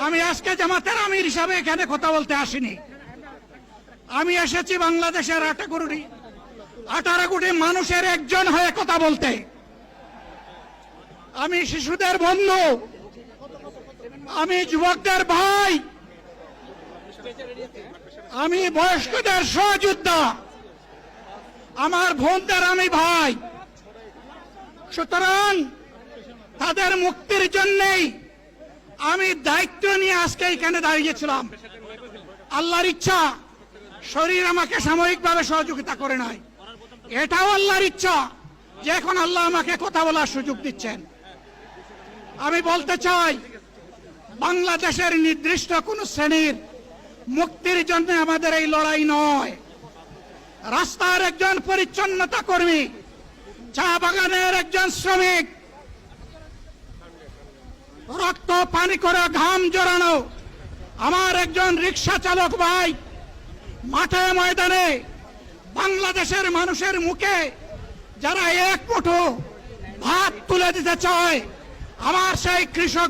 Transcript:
আমি আজকে জামাতের আমির হিসাবে এখানে কথা বলতে আসিনি। আমি এসেছি বাংলাদেশের 18 কোটি মানুষের একজন হয়ে কথা বলতে। আমি শিশুদের বন্ধু, আমি যুবকদের ভাই, আমি বয়স্কদের সহযোদ্ধা, আমার বোনদের আমি ভাই। সুতরাং তাদের মুক্তির জন্যই আমি দায়িত্ব নিয়ে আজকে এখানে দাঁড়িয়েছিলাম। আল্লাহর ইচ্ছা শরীর আমাকে সাময়িকভাবে সহযোগিতা করে নাই, এটাও আল্লাহর ইচ্ছা যে এখন আল্লাহ আমাকে কথা বলার সুযোগ দিচ্ছেন। আমি বলতে চাই, বাংলাদেশের নির্দিষ্ট কোন শ্রেণীর মুক্তির জন্য আমাদের এই লড়াই নয়। রাস্তার একজন পরিচ্ছন্নতা কর্মী, চা বাগানের একজন শ্রমিক, রক্ত পানি করে ঘাম জড়ানো আমার একজন রিক্সা চালক ভাই মাঠে ময়দানে বাংলাদেশের মানুষের মুখে যারা এক মুঠো ভাত তুলে দিতে চায়, আমার সেই কৃষক